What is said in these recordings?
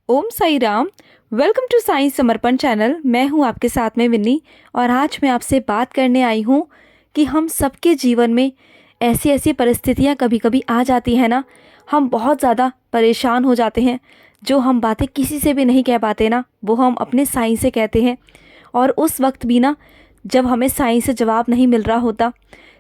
Om Sai Ram. Welcome to Sai Samarpan channel. मैं हूं आपके साथ में विन्नी और आज मैं आपसे बात करने आई हूं कि हम सबके जीवन में ऐसी ऐसी परिस्थितियां कभी कभी आ जाती हैं ना, हम बहुत ज़्यादा परेशान हो जाते हैं। जो हम बातें किसी से भी नहीं कह पाते ना, वो हम अपने साईं से कहते हैं। और उस वक्त भी ना, जब हमें साईं से जवाब नहीं मिल रहा होता,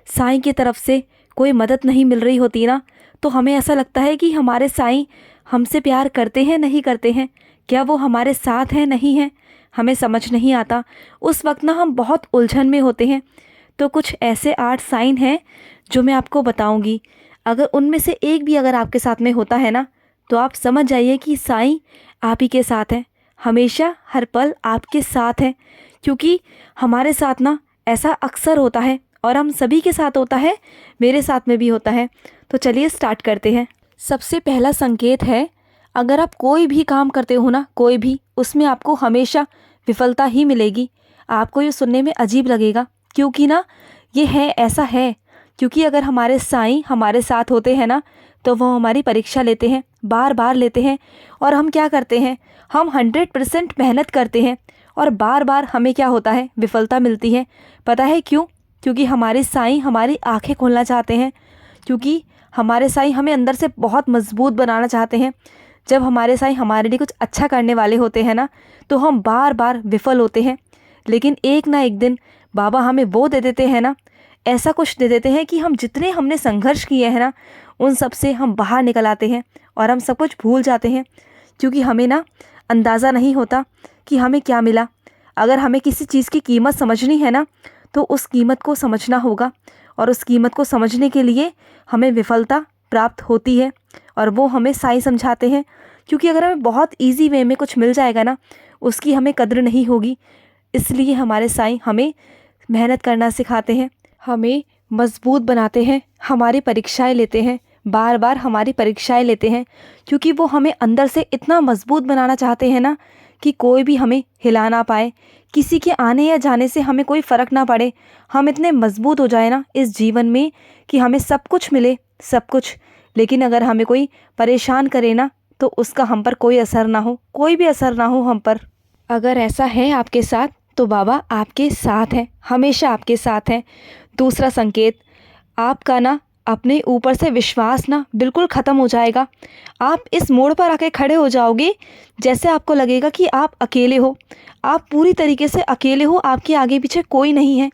साईं की तरफ से कोई मदद नहीं मिल रही होती ना, तो हमें ऐसा लगता है कि हमारे साईं हमसे प्यार करते हैं नहीं करते हैं, क्या वो हमारे साथ हैं नहीं हैं, हमें समझ नहीं आता। उस वक्त ना हम बहुत उलझन में होते हैं। तो कुछ ऐसे 8 साइन हैं जो मैं आपको बताऊंगी। अगर उनमें से एक भी अगर आपके साथ में होता है ना, तो आप समझ जाइए कि साईं आप ही के साथ हैं, हमेशा हर पल आपके साथ हैं। क्योंकि हमारे साथ ना ऐसा अक्सर होता है और हम सभी के साथ होता है, मेरे साथ में भी होता है। तो चलिए स्टार्ट करते हैं। सबसे पहला संकेत है, अगर आप कोई भी काम करते हो ना, कोई भी, उसमें आपको हमेशा विफलता ही मिलेगी। आपको ये सुनने में अजीब लगेगा, क्योंकि ना ये है, ऐसा है। क्योंकि अगर हमारे साईं हमारे साथ होते हैं ना, तो वो हमारी परीक्षा लेते हैं, बार बार लेते हैं। और हम क्या करते हैं, हम 100% मेहनत करते हैं और बार बार हमें क्या होता है, विफलता मिलती है। पता है क्यों? क्योंकि हमारे साईं हमारी आंखें खोलना चाहते हैं। क्योंकि हमारे साईं हमें अंदर से बहुत मजबूत बनाना चाहते हैं। जब हमारे साईं हमारे लिए कुछ अच्छा करने वाले होते हैं ना, तो हम बार बार विफल होते हैं। लेकिन एक ना एक दिन बाबा हमें वो दे देते हैं ना, ऐसा कुछ दे देते हैं कि हम जितने हमने संघर्ष किए हैं ना, उन सब से हम बाहर निकल आते हैं और हम सब कुछ भूल जाते हैं। क्योंकि हमें ना अंदाज़ा नहीं होता कि हमें क्या मिला। अगर हमें किसी चीज़ की कीमत समझनी है ना, तो उस कीमत को समझना होगा। और उस कीमत को समझने के लिए हमें विफलता प्राप्त होती है, और वो हमें साईं समझाते हैं। क्योंकि अगर हमें बहुत इजी वे में कुछ मिल जाएगा ना, उसकी हमें कद्र नहीं होगी। इसलिए हमारे साईं हमें मेहनत करना सिखाते हैं, हमें मजबूत बनाते हैं, हमारी परीक्षाएं लेते हैं, बार बार हमारी परीक्षाएं लेते हैं। क्योंकि वो हमें अंदर से इतना मजबूत बनाना चाहते हैं ना, कि कोई भी हमें हिला ना पाए, किसी के आने या जाने से हमें कोई फ़र्क ना पड़े। हम इतने मजबूत हो जाए ना इस जीवन में कि हमें सब कुछ मिले, सब कुछ। लेकिन अगर हमें कोई परेशान करे ना, तो उसका हम पर कोई असर ना हो, कोई भी असर ना हो हम पर। अगर ऐसा है आपके साथ, तो बाबा आपके साथ हैं, हमेशा आपके साथ हैं। दूसरा संकेत, आपका ना अपने ऊपर से विश्वास ना बिल्कुल ख़त्म हो जाएगा। आप इस मोड़ पर आके खड़े हो जाओगे, जैसे आपको लगेगा कि आप अकेले हो। आप पूरी तरीके से अकेले हो, आपके आगे पीछे कोई नहीं है,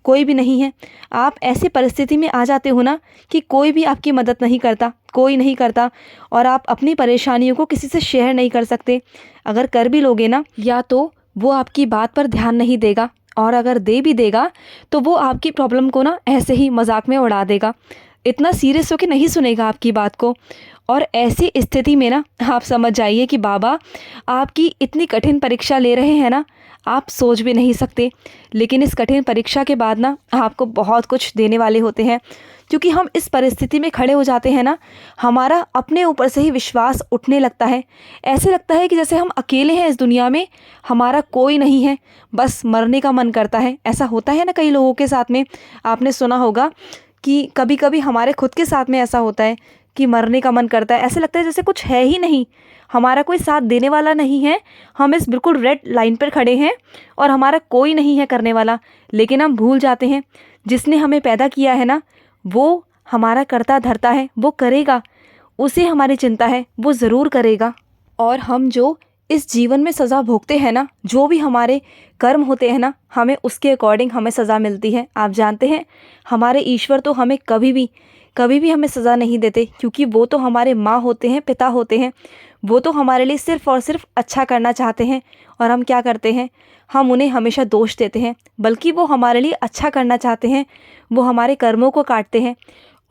कोई भी नहीं है। आप ऐसी परिस्थिति में आ जाते हो ना, कि कोई भी आपकी मदद नहीं करता, कोई नहीं करता। और आप अपनी परेशानियों को किसी से शेयर नहीं कर सकते। अगर कर भी लोगे ना, या तो वो आपकी बात पर ध्यान नहीं देगा, और अगर दे भी देगा तो वो आपकी प्रॉब्लम को ना ऐसे ही मजाक में उड़ा देगा, इतना सीरियस होकर नहीं सुनेगा आपकी बात को। और ऐसी स्थिति में ना आप समझ जाइए कि बाबा आपकी इतनी कठिन परीक्षा ले रहे हैं ना, आप सोच भी नहीं सकते। लेकिन इस कठिन परीक्षा के बाद ना आपको बहुत कुछ देने वाले होते हैं। क्योंकि हम इस परिस्थिति में खड़े हो जाते हैं ना, हमारा अपने ऊपर से ही विश्वास उठने लगता है। ऐसे लगता है कि जैसे हम अकेले हैं इस दुनिया में, हमारा कोई नहीं है, बस मरने का मन करता है। ऐसा होता है ना कई लोगों के साथ में, आपने सुना होगा कि कभी कभी हमारे खुद के साथ में ऐसा होता है कि मरने का मन करता है। ऐसे लगता है जैसे कुछ है ही नहीं, हमारा कोई साथ देने वाला नहीं है। हम इस बिल्कुल रेड लाइन पर खड़े हैं और हमारा कोई नहीं है करने वाला। लेकिन हम भूल जाते हैं, जिसने हमें पैदा किया है ना, वो हमारा करता धरता है, वो करेगा। उसे हमारी चिंता है, वो ज़रूर करेगा। और हम जो इस जीवन में सज़ा भोगते हैं ना, जो भी हमारे कर्म होते हैं ना, हमें उसके अकॉर्डिंग हमें सज़ा मिलती है। आप जानते हैं, हमारे ईश्वर तो हमें कभी भी हमें सज़ा नहीं देते। क्योंकि वो तो हमारे माँ होते हैं, पिता होते हैं। वो तो हमारे लिए सिर्फ़ और सिर्फ अच्छा करना चाहते हैं। और हम क्या करते हैं, हम उन्हें हमेशा दोष देते हैं। बल्कि वो हमारे लिए अच्छा करना चाहते हैं, वो हमारे कर्मों को काटते हैं।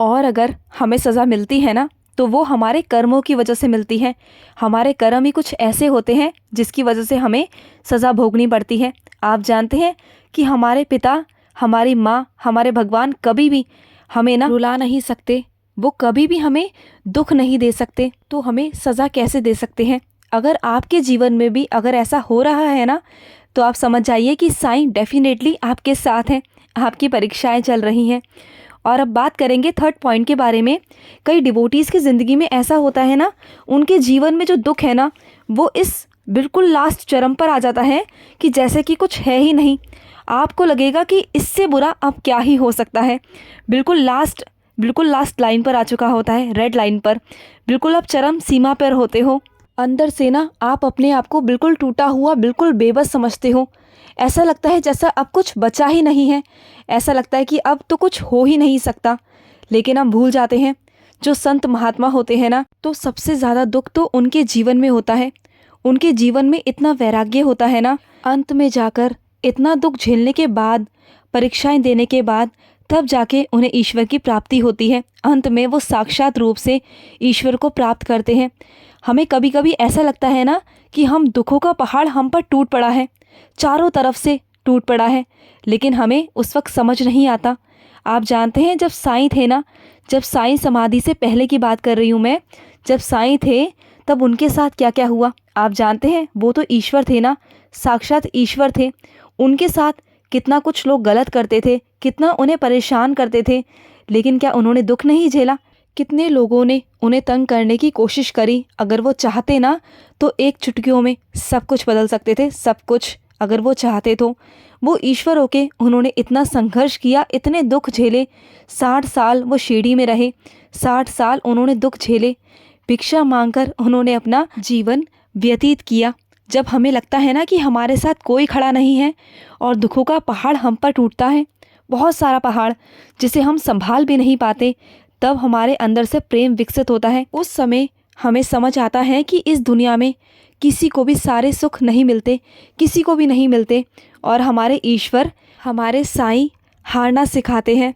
और अगर हमें सज़ा मिलती है ना, तो वो हमारे कर्मों की वजह से मिलती है। हमारे कर्म ही कुछ ऐसे होते हैं जिसकी वजह से हमें सज़ा भोगनी पड़ती है। आप जानते हैं कि हमारे पिता, हमारी माँ, हमारे भगवान कभी भी हमें ना रुला नहीं सकते, वो कभी भी हमें दुख नहीं दे सकते। तो हमें सज़ा कैसे दे सकते हैं? अगर आपके जीवन में भी अगर ऐसा हो रहा है ना, तो आप समझ जाइए कि साईं डेफिनेटली आपके साथ हैं, आपकी परीक्षाएं चल रही हैं। और अब बात करेंगे थर्ड पॉइंट के बारे में। कई डिवोटीज़ की ज़िंदगी में ऐसा होता है ना, उनके जीवन में जो दुख है ना, वो इस बिल्कुल लास्ट चरम पर आ जाता है कि जैसे कि कुछ है ही नहीं। आपको लगेगा कि इससे बुरा अब क्या ही हो सकता है। बिल्कुल लास्ट लाइन पर आ चुका होता है, रेड लाइन पर। बिल्कुल आप चरम सीमा पर होते हो। अंदर से ना आप अपने आप को बिल्कुल टूटा हुआ, बिल्कुल बेबस समझते हो। ऐसा लगता है जैसा अब कुछ बचा ही नहीं है। ऐसा लगता है कि अब तो कुछ हो ही नहीं सकता। लेकिन हम भूल जाते हैं, जो संत महात्मा होते हैं ना, तो सबसे ज़्यादा दुख तो उनके जीवन में होता है। उनके जीवन में इतना वैराग्य होता है ना, अंत में जाकर इतना दुख झेलने के बाद, परीक्षाएं देने के बाद, तब जाके उन्हें ईश्वर की प्राप्ति होती है। अंत में वो साक्षात रूप से ईश्वर को प्राप्त करते हैं। हमें कभी कभी ऐसा लगता है ना कि हम दुखों का पहाड़ हम पर टूट पड़ा है, चारों तरफ से टूट पड़ा है, लेकिन हमें उस वक्त समझ नहीं आता। आप जानते हैं जब साईं थे ना, जब साईं समाधि से पहले की बात कर रही हूँ मैं, जब साईं थे तब उनके साथ क्या क्या हुआ आप जानते हैं। वो तो ईश्वर थे ना, साक्षात ईश्वर थे। उनके साथ कितना कुछ लोग गलत करते थे, कितना उन्हें परेशान करते थे, लेकिन क्या उन्होंने दुख नहीं झेला। कितने लोगों ने उन्हें तंग करने की कोशिश करी। अगर वो चाहते ना तो एक चुटकियों में सब कुछ बदल सकते थे, सब कुछ, अगर वो चाहते तो। वो ईश्वर होके उन्होंने इतना संघर्ष किया, इतने दुख झेले। 60 साल वो शिरडी में रहे, 60 साल उन्होंने दुख झेले। भिक्षा मांगकर उन्होंने अपना जीवन व्यतीत किया। जब हमें लगता है ना कि हमारे साथ कोई खड़ा नहीं है और दुखों का पहाड़ हम पर टूटता है, बहुत सारा पहाड़ जिसे हम संभाल भी नहीं पाते, तब हमारे अंदर से प्रेम विकसित होता है। उस समय हमें समझ आता है कि इस दुनिया में किसी को भी सारे सुख नहीं मिलते, किसी को भी नहीं मिलते। और हमारे ईश्वर, हमारे साईं हारना सिखाते हैं,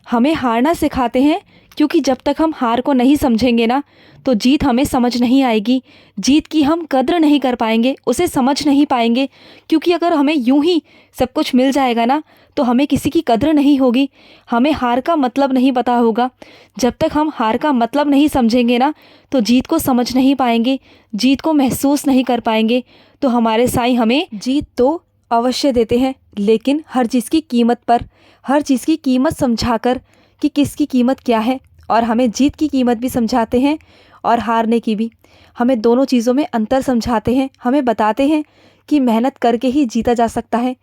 हमें हारना सिखाते हैं, क्योंकि जब तक हम हार को नहीं समझेंगे ना तो जीत हमें समझ नहीं आएगी। जीत की हम कद्र नहीं कर पाएंगे, उसे समझ नहीं पाएंगे। क्योंकि अगर हमें यूं ही सब कुछ मिल जाएगा ना तो हमें किसी की कद्र नहीं होगी, हमें हार का मतलब नहीं पता होगा। जब तक हम हार का मतलब नहीं समझेंगे ना तो जीत को समझ नहीं पाएंगे, जीत को महसूस नहीं कर पाएंगे। तो हमारे साईं हमें जीत तो अवश्य देते हैं, लेकिन हर चीज़ की कीमत पर, हर चीज़ की कीमत समझाकर कि किसकी कीमत क्या है। और हमें जीत की कीमत भी समझाते हैं और हारने की भी। हमें दोनों चीज़ों में अंतर समझाते हैं, हमें बताते हैं कि मेहनत करके ही जीता जा सकता है,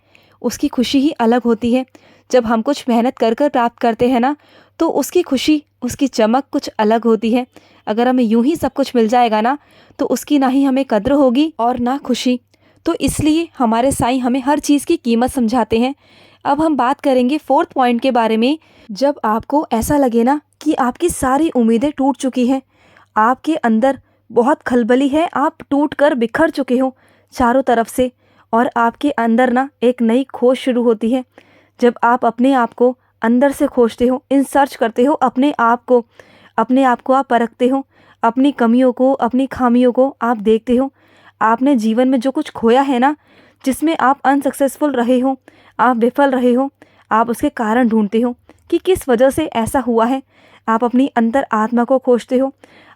उसकी खुशी ही अलग होती है। जब हम कुछ मेहनत कर कर प्राप्त करते हैं ना तो उसकी खुशी, उसकी चमक कुछ अलग होती है। अगर हमें यूं ही सब कुछ मिल जाएगा ना तो उसकी ना ही हमें कद्र होगी और ना खुशी। तो इसलिए हमारे साईं हमें हर चीज़ की कीमत समझाते हैं। अब हम बात करेंगे 4th पॉइंट के बारे में। जब आपको ऐसा लगे ना कि आपकी सारी उम्मीदें टूट चुकी हैं, आपके अंदर बहुत खलबली है, आप टूट कर बिखर चुके हो चारों तरफ से, और आपके अंदर ना एक नई खोज शुरू होती है। जब आप अपने आप को अंदर से खोजते हो, इन सर्च करते हो अपने आप को आप परखते हो, अपनी कमियों को, अपनी खामियों को आप देखते हो। आपने जीवन में जो कुछ खोया है ना, जिसमें आप अनसक्सेसफुल रहे हो, आप विफल रहे हो, आप उसके कारण ढूंढते हो कि किस वजह से ऐसा हुआ है। आप अपनी अंतर आत्मा को खोजते हो,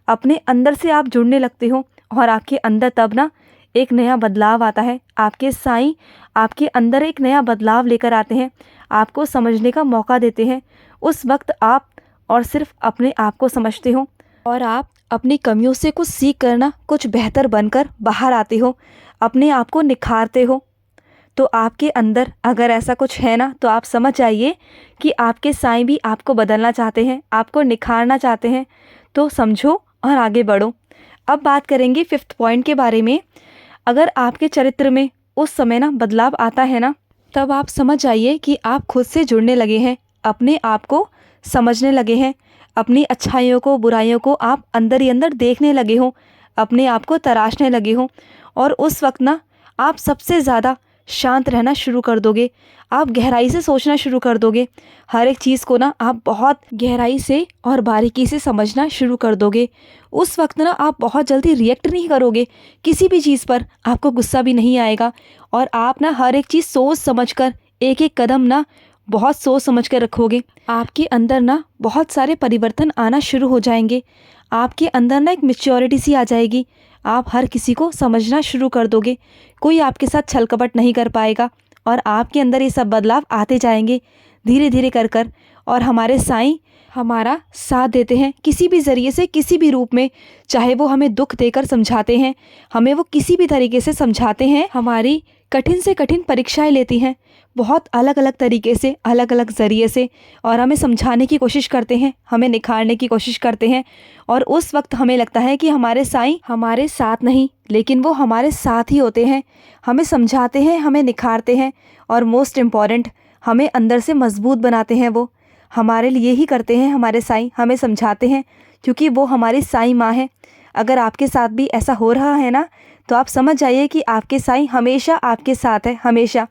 अपने अंदर से आप जुड़ने लगते हो, और आपके अंदर तब ना एक नया बदलाव आता है। आपके साईं आपके अंदर एक नया बदलाव लेकर आते हैं, आपको समझने का मौका देते हैं। उस वक्त आप और सिर्फ अपने आप को समझते हो और आप अपनी कमियों से कुछ सीख कर ना कुछ बेहतर बनकर बाहर आते हो, अपने आप को निखारते हो। तो आपके अंदर अगर ऐसा कुछ है ना तो आप समझ जाइए कि आपके साईं भी आपको बदलना चाहते हैं, आपको निखारना चाहते हैं। तो समझो और आगे बढ़ो। अब बात करेंगे 5th पॉइंट के बारे में। अगर आपके चरित्र में उस समय ना बदलाव आता है ना, तब आप समझ जाइए कि आप खुद से जुड़ने लगे हैं, अपने आप को समझने लगे हैं, अपनी अच्छाइयों को, बुराइयों को आप अंदर ही अंदर देखने लगे हो, अपने आप को तराशने लगे हो। और उस वक्त ना आप सबसे ज़्यादा शांत रहना शुरू कर दोगे, आप गहराई से सोचना शुरू कर दोगे, हर एक चीज़ को ना आप बहुत गहराई से और बारीकी से समझना शुरू कर दोगे। उस वक्त ना आप बहुत जल्दी रिएक्ट नहीं करोगे किसी भी चीज़ पर, आपको गुस्सा भी नहीं आएगा, और आप ना हर एक चीज़ सोच समझ कर, एक एक कदम ना बहुत सोच समझ कर रखोगे। आपके अंदर ना बहुत सारे परिवर्तन आना शुरू हो जाएंगे, आपके अंदर ना एक मैच्योरिटी सी आ जाएगी, आप हर किसी को समझना शुरू कर दोगे, कोई आपके साथ छल कपट नहीं कर पाएगा, और आपके अंदर ये सब बदलाव आते जाएंगे धीरे धीरे कर कर। और हमारे साईं हमारा साथ देते हैं किसी भी ज़रिए से, किसी भी रूप में। चाहे वो हमें दुख देकर समझाते हैं, हमें वो किसी भी तरीके से समझाते हैं, हमारी कठिन से कठिन परीक्षाएं लेती हैं बहुत अलग अलग तरीके से, अलग अलग ज़रिए से, और हमें समझाने की कोशिश करते हैं, हमें निखारने की कोशिश करते हैं। और उस वक्त हमें लगता है कि हमारे साईं हमारे साथ नहीं, लेकिन वो हमारे साथ ही होते हैं। हमें समझाते हैं, हमें निखारते हैं, और मोस्ट इम्पॉर्टेंट हमें अंदर से मजबूत बनाते हैं। वो हमारे लिए ही करते हैं, हमारे साईं हमें समझाते हैं, क्योंकि वो हमारी साईं माँ है। अगर आपके साथ भी ऐसा हो रहा है ना, तो आप समझ जाइए कि आपके साईं हमेशा आपके साथ है, हमेशा।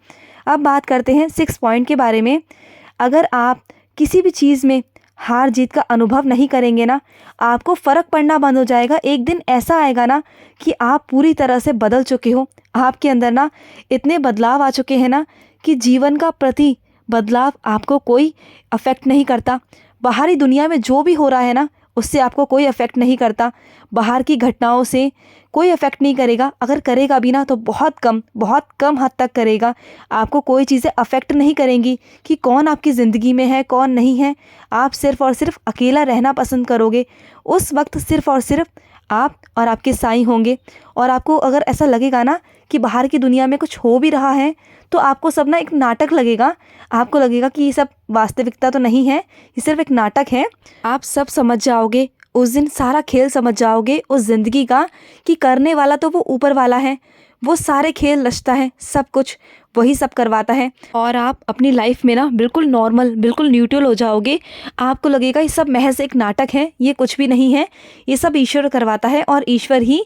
अब बात करते हैं 6 पॉइंट के बारे में। अगर आप किसी भी चीज़ में हार जीत का अनुभव नहीं करेंगे ना, आपको फ़र्क पड़ना बंद हो जाएगा। एक दिन ऐसा आएगा ना कि आप पूरी तरह से बदल चुके हो, आपके अंदर ना इतने बदलाव आ चुके हैं ना कि जीवन का प्रति बदलाव आपको कोई अफेक्ट नहीं करता। बाहरी दुनिया में जो भी हो रहा है ना, उससे आपको कोई अफेक्ट नहीं करता। बाहर की घटनाओं से कोई अफेक्ट नहीं करेगा। अगर करेगा भी ना, तो बहुत कम हद तक करेगा। आपको कोई चीज़ें अफेक्ट नहीं करेंगी कि कौन आपकी ज़िंदगी में है, कौन नहीं है। आप सिर्फ़ और सिर्फ अकेला रहना पसंद करोगे। उस वक्त सिर्फ़ और सिर्फ आप और आपके साईं होंगे। और आपको अगर ऐसा लगेगा ना कि बाहर की दुनिया में कुछ हो भी रहा है, तो आपको सब ना एक नाटक लगेगा। आपको लगेगा कि ये सब वास्तविकता तो नहीं है, ये सिर्फ एक नाटक है। आप सब समझ जाओगे उस दिन, सारा खेल समझ जाओगे उस ज़िंदगी का, कि करने वाला तो वो ऊपर वाला है। वो सारे खेल रचता है, सब कुछ वही सब करवाता है। और आप अपनी लाइफ में ना बिल्कुल नॉर्मल, बिल्कुल न्यूट्रल हो जाओगे। आपको लगेगा ये सब महज एक नाटक है, ये कुछ भी नहीं है, ये सब ईश्वर करवाता है और ईश्वर ही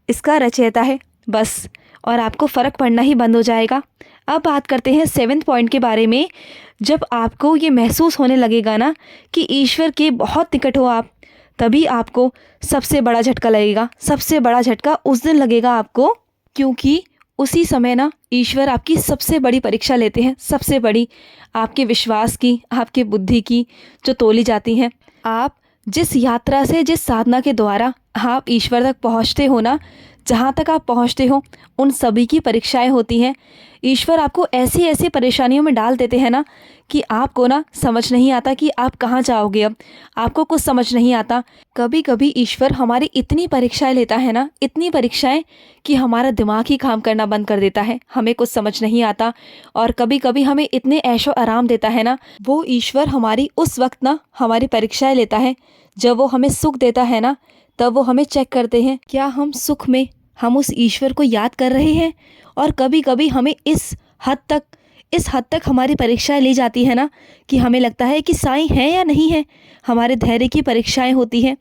इसका रचयिता है, बस। और आपको फ़र्क पड़ना ही बंद हो जाएगा। अब बात करते हैं 7 पॉइंट के बारे में। जब आपको ये महसूस होने लगेगा ना कि ईश्वर के बहुत निकट हो आप, तभी आपको सबसे बड़ा झटका लगेगा। सबसे बड़ा झटका उस दिन लगेगा आपको, क्योंकि उसी समय ना ईश्वर आपकी सबसे बड़ी परीक्षा लेते हैं, सबसे बड़ी, आपके विश्वास की, आपके बुद्धि की, जो तोली जाती हैं। आप जिस यात्रा से, जिस साधना के द्वारा आप ईश्वर तक पहुँचते हो ना, जहाँ तक आप पहुँचते हो, उन सभी की परीक्षाएं होती हैं। ईश्वर आपको ऐसी ऐसी परेशानियों में डाल देते हैं ना कि आपको ना समझ नहीं आता कि आप कहाँ जाओगे। अब आपको कुछ समझ नहीं आता। कभी कभी ईश्वर हमारी इतनी परीक्षाएं लेता है ना, इतनी परीक्षाएं, कि हमारा दिमाग ही काम करना बंद कर देता है, हमें कुछ समझ नहीं आता। और कभी कभी हमें इतने ऐशो आराम देता है ना, वो ईश्वर हमारी उस वक्त ना हमारी परीक्षाएँ लेता है। जब वो हमें सुख देता है ना, तब वो हमें चेक करते हैं, क्या हम सुख में हम उस ईश्वर को याद कर रहे हैं। और कभी कभी हमें इस हद तक हमारी परीक्षाएं ली जाती है ना कि हमें लगता है कि साईं है या नहीं है। हमारे धैर्य की परीक्षाएं होती हैं।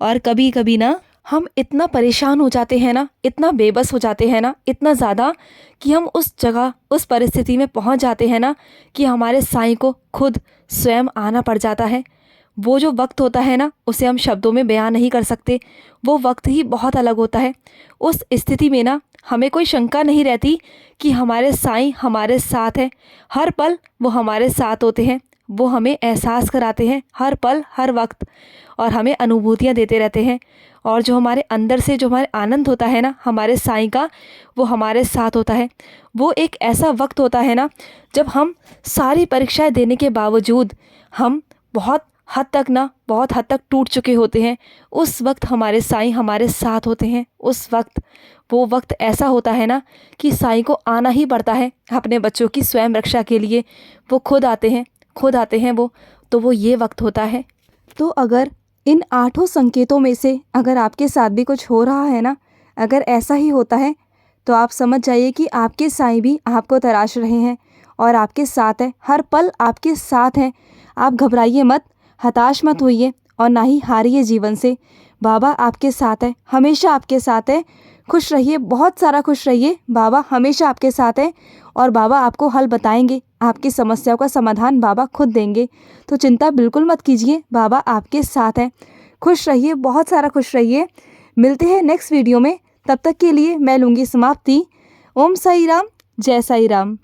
और कभी कभी ना हम इतना परेशान हो जाते हैं ना, इतना बेबस हो जाते हैं ना, इतना ज़्यादा, कि हम उस जगह, उस परिस्थिति में पहुंच जाते हैं ना कि हमारे साईं को खुद स्वयं आना पड़ जाता है। वो जो वक्त होता है ना, उसे हम शब्दों में बयान नहीं कर सकते। वो वक्त ही बहुत अलग होता है। उस स्थिति में ना हमें कोई शंका नहीं रहती कि हमारे साईं हमारे साथ हैं। हर पल वो हमारे साथ होते हैं। वो हमें एहसास कराते हैं हर पल, हर वक्त, और हमें अनुभूतियाँ देते रहते हैं। और जो हमारे अंदर से जो हमारे आनंद होता है ना हमारे साईं का, वो हमारे साथ होता है। वो एक ऐसा वक्त होता है ना, जब हम सारी परीक्षाएं देने के बावजूद हम बहुत हद तक टूट चुके होते हैं। उस वक्त हमारे साईं हमारे साथ होते हैं। उस वक्त, वो वक्त ऐसा होता है ना कि साईं को आना ही पड़ता है अपने बच्चों की स्वयं रक्षा के लिए। वो खुद आते हैं वो। तो वो ये वक्त होता है। तो अगर इन 8 संकेतों में से अगर आपके साथ भी कुछ हो रहा है ना, अगर ऐसा ही होता है, तो आप समझ जाइए कि आपके साईं भी आपको तराश रहे हैं और आपके साथ हैं, हर पल आपके साथ हैं। आप घबराइए मत, हताश मत होइए, और ना ही हारिए जीवन से। बाबा आपके साथ है, हमेशा आपके साथ है। खुश रहिए, बहुत सारा खुश रहिए। बाबा हमेशा आपके साथ है और बाबा आपको हल बताएंगे। आपकी समस्याओं का समाधान बाबा खुद देंगे। तो चिंता बिल्कुल मत कीजिए, बाबा आपके साथ है। खुश रहिए, बहुत सारा खुश रहिए। मिलते हैं नेक्स्ट वीडियो में। तब तक के लिए मैं लूँगी समाप्ति। ओम साई राम, जय साई राम।